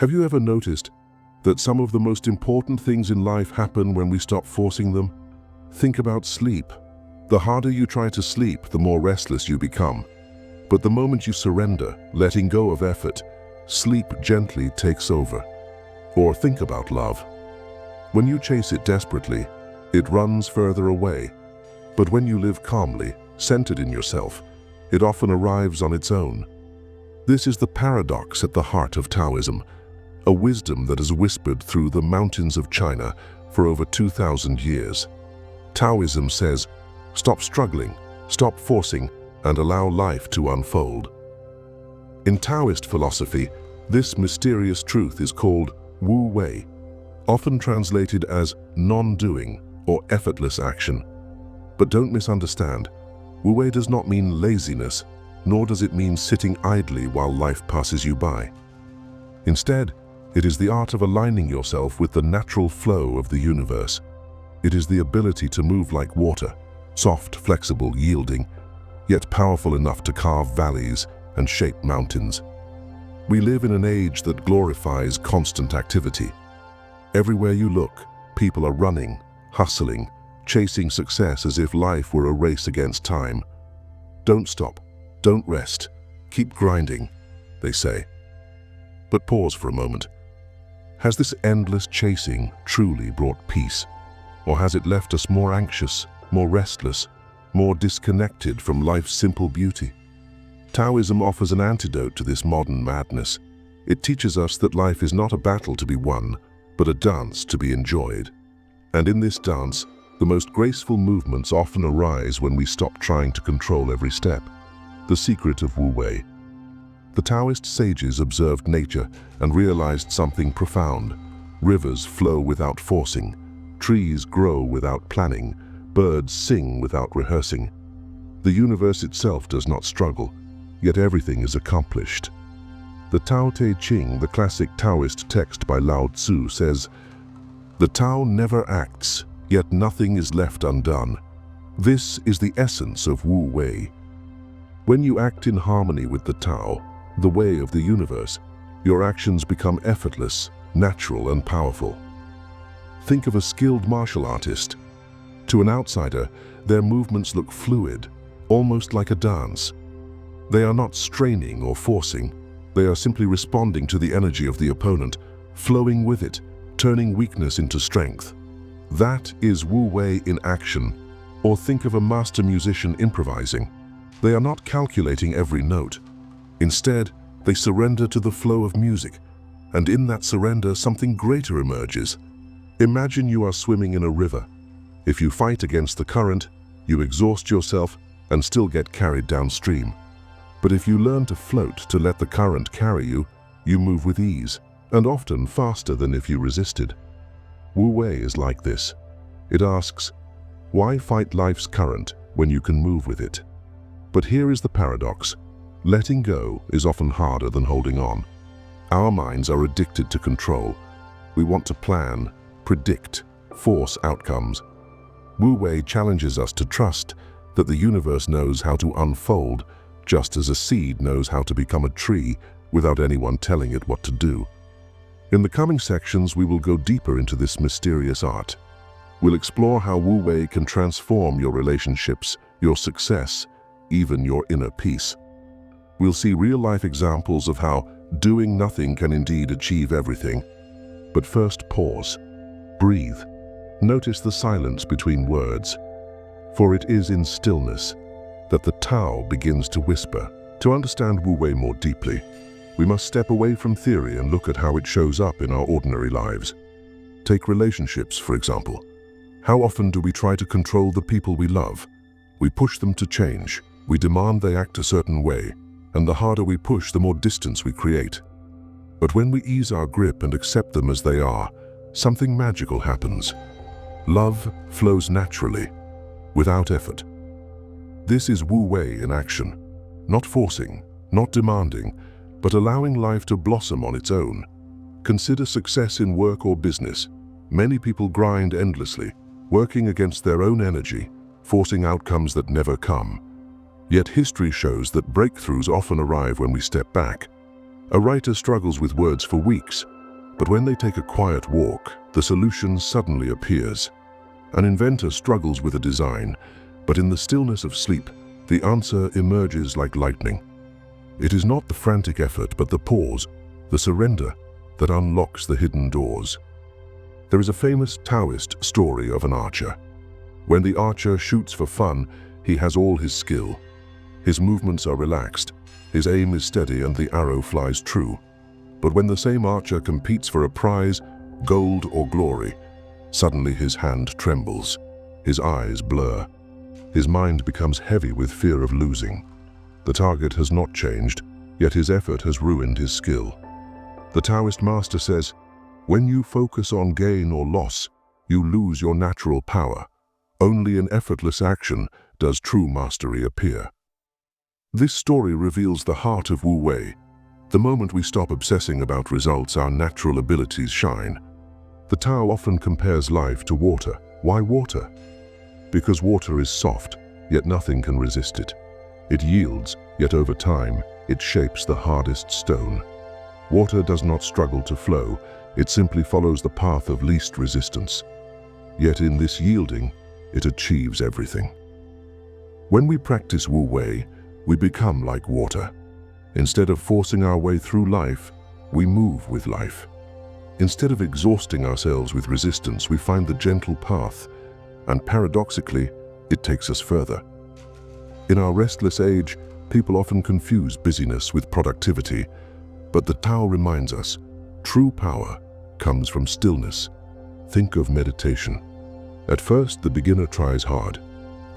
Have you ever noticed that some of the most important things in life happen when we stop forcing them? Think about sleep. The harder you try to sleep, the more restless you become. But the moment you surrender, letting go of effort, sleep gently takes over. Or think about love. When you chase it desperately, it runs further away. But when you live calmly, centered in yourself, it often arrives on its own. This is the paradox at the heart of Taoism, a wisdom that has whispered through the mountains of China for over 2,000 years. Taoism says, stop struggling, stop forcing, and allow life to unfold. In Taoist philosophy, this mysterious truth is called Wu Wei, often translated as non-doing or effortless action. But don't misunderstand, Wu Wei does not mean laziness, nor does it mean sitting idly while life passes you by. Instead, it is the art of aligning yourself with the natural flow of the universe. It is the ability to move like water, soft, flexible, yielding, yet powerful enough to carve valleys and shape mountains. We live in an age that glorifies constant activity. Everywhere you look, people are running, hustling, chasing success as if life were a race against time. Don't stop, don't rest, keep grinding, they say. But pause for a moment. Has this endless chasing truly brought peace? Or has it left us more anxious, more restless, more disconnected from life's simple beauty? Taoism offers an antidote to this modern madness. It teaches us that life is not a battle to be won, but a dance to be enjoyed. And in this dance, the most graceful movements often arise when we stop trying to control every step. The secret of Wu Wei. The Taoist sages observed nature and realized something profound. Rivers flow without forcing, trees grow without planning, birds sing without rehearsing. The universe itself does not struggle, yet everything is accomplished. The Tao Te Ching, the classic Taoist text by Lao Tzu, says, "The Tao never acts, yet nothing is left undone." This is the essence of Wu Wei. When you act in harmony with the Tao, the way of the universe, your actions become effortless, natural, and powerful. Think of a skilled martial artist. To an outsider, their movements look fluid, almost like a dance. They are not straining or forcing. They are simply responding to the energy of the opponent, flowing with it, turning weakness into strength. That is Wu Wei in action. Or think of a master musician improvising. They are not calculating every note. Instead, they surrender to the flow of music, and in that surrender, something greater emerges. Imagine you are swimming in a river. If you fight against the current, you exhaust yourself and still get carried downstream. But if you learn to float, to let the current carry you, you move with ease, and often faster than if you resisted. Wu Wei is like this. It asks, why fight life's current when you can move with it? But here is the paradox. Letting go is often harder than holding on. Our minds are addicted to control. We want to plan, predict, force outcomes. Wu Wei challenges us to trust that the universe knows how to unfold, just as a seed knows how to become a tree without anyone telling it what to do. In the coming sections, we will go deeper into this mysterious art. We'll explore how Wu Wei can transform your relationships, your success, even your inner peace. We'll see real-life examples of how doing nothing can indeed achieve everything. But first, pause. Breathe. Notice the silence between words. For it is in stillness that the Tao begins to whisper. To understand Wu Wei more deeply, we must step away from theory and look at how it shows up in our ordinary lives. Take relationships, for example. How often do we try to control the people we love? We push them to change. We demand they act a certain way, and the harder we push, the more distance we create. But when we ease our grip and accept them as they are, something magical happens. Love flows naturally, without effort. This is Wu Wei in action. Not forcing, not demanding, but allowing life to blossom on its own. Consider success in work or business. Many people grind endlessly, working against their own energy, forcing outcomes that never come. Yet history shows that breakthroughs often arrive when we step back. A writer struggles with words for weeks, But when they take a quiet walk, the solution suddenly appears. An inventor struggles with a design, but in the stillness of sleep, the answer emerges like lightning. It is not the frantic effort, but the pause, the surrender, that unlocks the hidden doors. There is a famous Taoist story of an archer. When the archer shoots for fun, he has all his skill. His movements are relaxed, his aim is steady, and the arrow flies true. But when the same archer competes for a prize, gold or glory, suddenly his hand trembles, his eyes blur, his mind becomes heavy with fear of losing. The target has not changed, yet his effort has ruined his skill. The Taoist master says, when you focus on gain or loss, you lose your natural power. Only in effortless action does true mastery appear. This story reveals the heart of Wu Wei. The moment we stop obsessing about results, our natural abilities shine. The Tao often compares life to water. Why water? Because water is soft, yet nothing can resist it. It yields, yet over time, it shapes the hardest stone. Water does not struggle to flow, it simply follows the path of least resistance. Yet in this yielding, it achieves everything. When we practice Wu Wei, we become like water. Instead of forcing our way through life, we move with life. Instead of exhausting ourselves with resistance, we find the gentle path, and paradoxically, it takes us further. In our restless age, people often confuse busyness with productivity, but the Tao reminds us, true power comes from stillness. Think of meditation. At first, the beginner tries hard.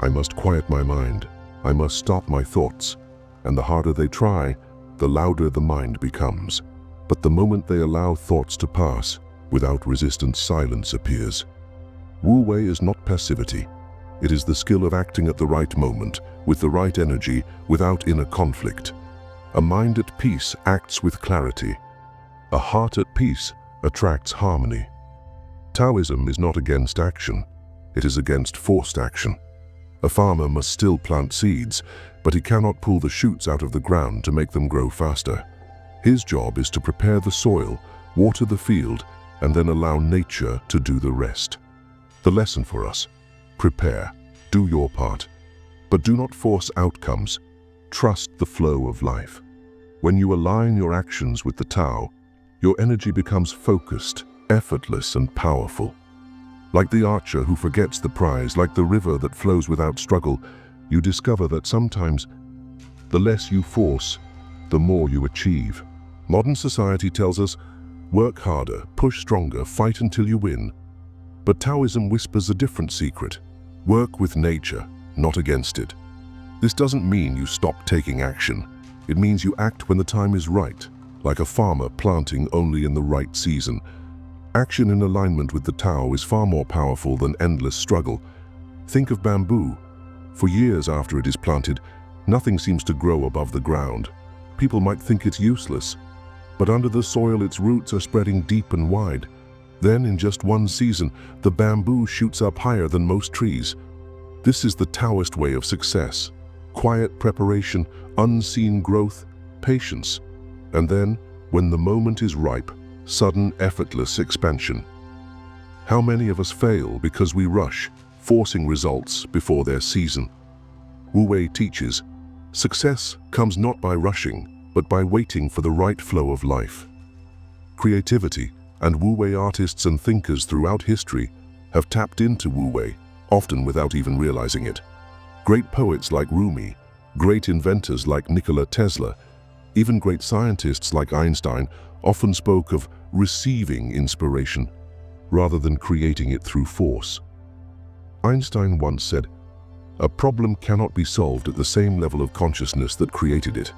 I must quiet my mind. I must stop my thoughts. And the harder they try, the louder the mind becomes. But the moment they allow thoughts to pass, without resistance, silence appears. Wu Wei is not passivity. It is the skill of acting at the right moment, with the right energy, without inner conflict. A mind at peace acts with clarity. A heart at peace attracts harmony. Taoism is not against action. It is against forced action. A farmer must still plant seeds, but he cannot pull the shoots out of the ground to make them grow faster. His job is to prepare the soil, water the field, and then allow nature to do the rest. The lesson for us: prepare, do your part, but do not force outcomes. Trust the flow of life. When you align your actions with the Tao, your energy becomes focused, effortless, and powerful. Like the archer who forgets the prize, like the river that flows without struggle, you discover that sometimes the less you force, the more you achieve. Modern society tells us, work harder, push stronger, fight until you win. But Taoism whispers a different secret. Work with nature, not against it. This doesn't mean you stop taking action. It means you act when the time is right, like a farmer planting only in the right season. Action in alignment with the Tao is far more powerful than endless struggle. Think of bamboo. For years after it is planted, nothing seems to grow above the ground. People might think it's useless, but under the soil its roots are spreading deep and wide. Then, in just one season, the bamboo shoots up higher than most trees. This is the Taoist way of success. Quiet preparation, unseen growth, patience. And then, when the moment is ripe, sudden, effortless expansion. How many of us fail because we rush, forcing results before their season? Wu Wei teaches, success comes not by rushing, but by waiting for the right flow of life. Creativity and Wu Wei artists and thinkers throughout history have tapped into Wu Wei, often without even realizing it. Great poets like Rumi, great inventors like Nikola Tesla, even great scientists like Einstein often spoke of receiving inspiration rather than creating it through force. Einstein once said, "A problem cannot be solved at the same level of consciousness that created it."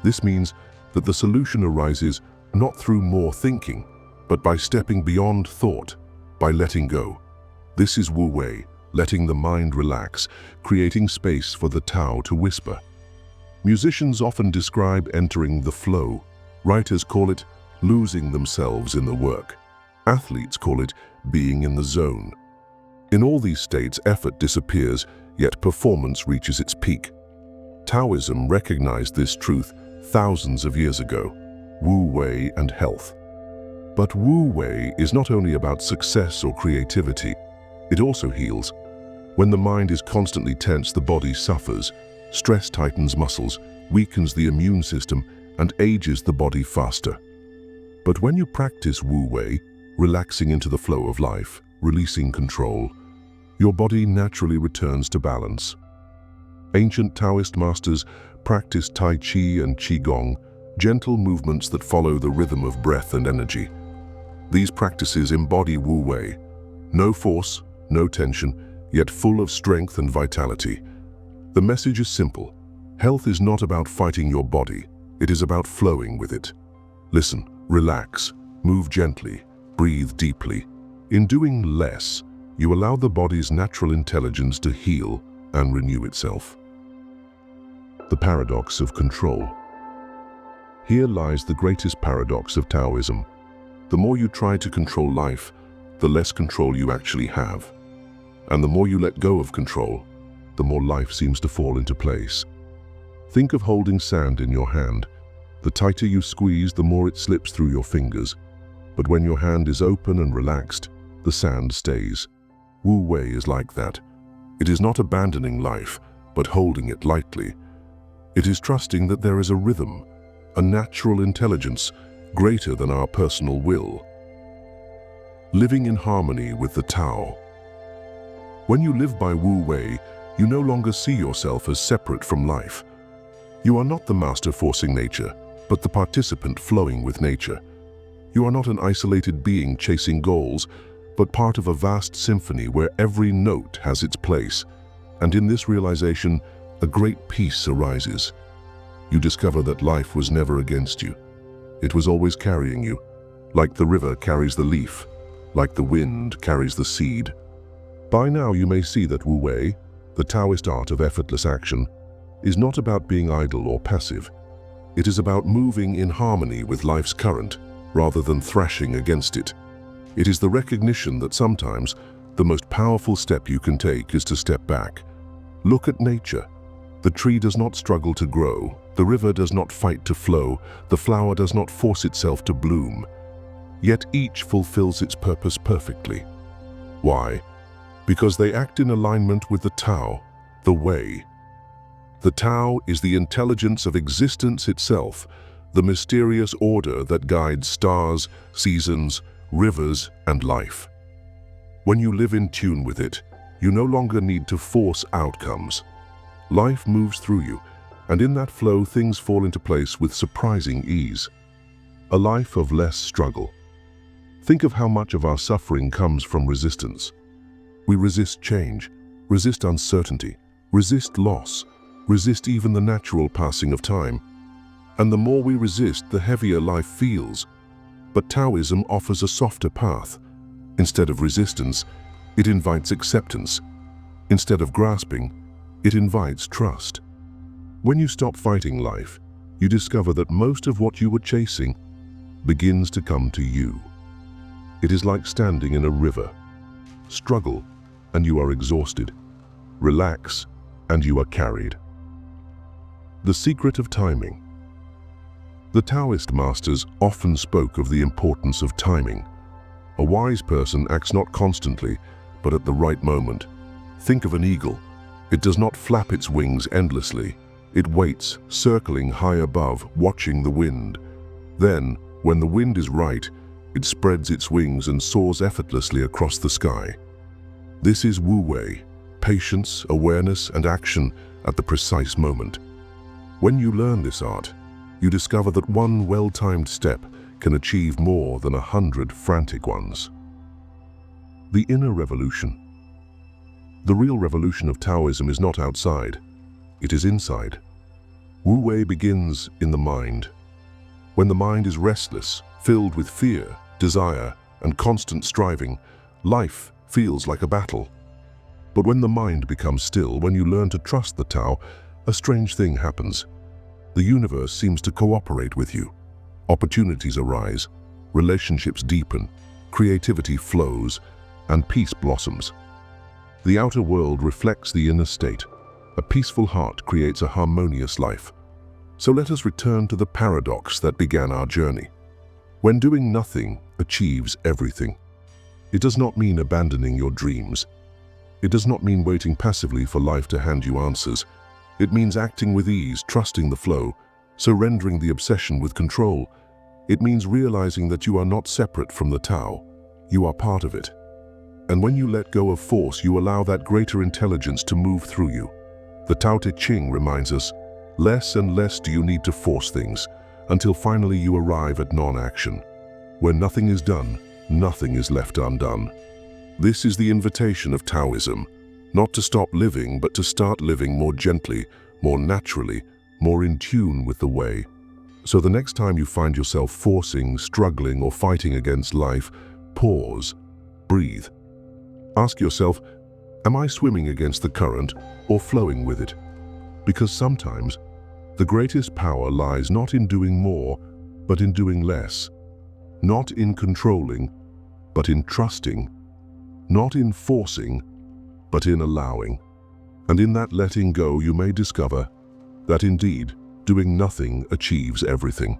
This means that the solution arises not through more thinking, but by stepping beyond thought, by letting go. This is Wu Wei, letting the mind relax, creating space for the Tao to whisper. Musicians often describe entering the flow. Writers call it losing themselves in the work. Athletes call it being in the zone. In all these states, effort disappears, yet performance reaches its peak. Taoism recognized this truth thousands of years ago. Wu Wei and health. But Wu Wei is not only about success or creativity, it also heals. When the mind is constantly tense, the body suffers. Stress tightens muscles, weakens the immune system, and ages the body faster. But when you practice Wu Wei, relaxing into the flow of life, releasing control, your body naturally returns to balance. Ancient Taoist masters practiced Tai Chi and Qigong, gentle movements that follow the rhythm of breath and energy. These practices embody Wu Wei. No force, no tension, yet full of strength and vitality. The message is simple. Health is not about fighting your body. It is about flowing with it. Listen, relax, move gently, breathe deeply. In doing less, you allow the body's natural intelligence to heal and renew itself. The paradox of control. Here lies the greatest paradox of Taoism. The more you try to control life, the less control you actually have. And the more you let go of control, the more life seems to fall into place. Think of holding sand in your hand. The tighter you squeeze, the more it slips through your fingers. But when your hand is open and relaxed, the sand stays. Wu Wei is like that. It is not abandoning life, but holding it lightly. It is trusting that there is a rhythm, a natural intelligence greater than our personal will. Living in harmony with the Tao. When you live by Wu Wei, you no longer see yourself as separate from life. You are not the master forcing nature, but the participant flowing with nature. You are not an isolated being chasing goals, but part of a vast symphony where every note has its place. And in this realization, a great peace arises. You discover that life was never against you. It was always carrying you, like the river carries the leaf, like the wind carries the seed. By now you may see that Wu Wei, the Taoist art of effortless action, is not about being idle or passive. It is about moving in harmony with life's current, rather than thrashing against it. It is the recognition that sometimes the most powerful step you can take is to step back. Look at nature. The tree does not struggle to grow. The river does not fight to flow. The flower does not force itself to bloom. Yet each fulfills its purpose perfectly. Why? Because they act in alignment with the Tao, the Way. The Tao is the intelligence of existence itself, the mysterious order that guides stars, seasons, rivers, and life. When you live in tune with it, you no longer need to force outcomes. Life moves through you, and in that flow things fall into place with surprising ease. A life of less struggle. Think of how much of our suffering comes from resistance. We resist change, resist uncertainty, resist loss, resist even the natural passing of time. And the more we resist, the heavier life feels. But Taoism offers a softer path. Instead of resistance, it invites acceptance. Instead of grasping, it invites trust. When you stop fighting life, you discover that most of what you were chasing begins to come to you. It is like standing in a river. Struggle, and you are exhausted. Relax, and you are carried. The secret of timing. The Taoist masters often spoke of the importance of timing. A wise person acts not constantly, but at the right moment. Think of an eagle. It does not flap its wings endlessly. It waits, circling high above, watching the wind. Then, when the wind is right, it spreads its wings and soars effortlessly across the sky. This is Wu Wei, patience, awareness, and action at the precise moment. When you learn this art, you discover that one well-timed step can achieve more than 100 frantic ones. The inner revolution. The real revolution of Taoism is not outside, it is inside. Wu Wei begins in the mind. When the mind is restless, filled with fear, desire, and constant striving, life feels like a battle. But when the mind becomes still, when you learn to trust the Tao, a strange thing happens. The universe seems to cooperate with you. Opportunities arise, relationships deepen, creativity flows, and peace blossoms. The outer world reflects the inner state. A peaceful heart creates a harmonious life. So let us return to the paradox that began our journey. When doing nothing achieves everything, it does not mean abandoning your dreams. It does not mean waiting passively for life to hand you answers. It means acting with ease, trusting the flow, surrendering the obsession with control. It means realizing that you are not separate from the Tao. You are part of it. And when you let go of force, you allow that greater intelligence to move through you. The Tao Te Ching reminds us, less and less do you need to force things, until finally you arrive at non-action. Where nothing is done, nothing is left undone. This is the invitation of Taoism, not to stop living, but to start living more gently, more naturally, more in tune with the way. So the next time you find yourself forcing, struggling, or fighting against life, pause, breathe. Ask yourself, am I swimming against the current or flowing with it? Because sometimes the greatest power lies not in doing more, but in doing less. Not in controlling, but in trusting. Not in forcing, but in allowing. And in that letting go, you may discover that indeed, doing nothing achieves everything.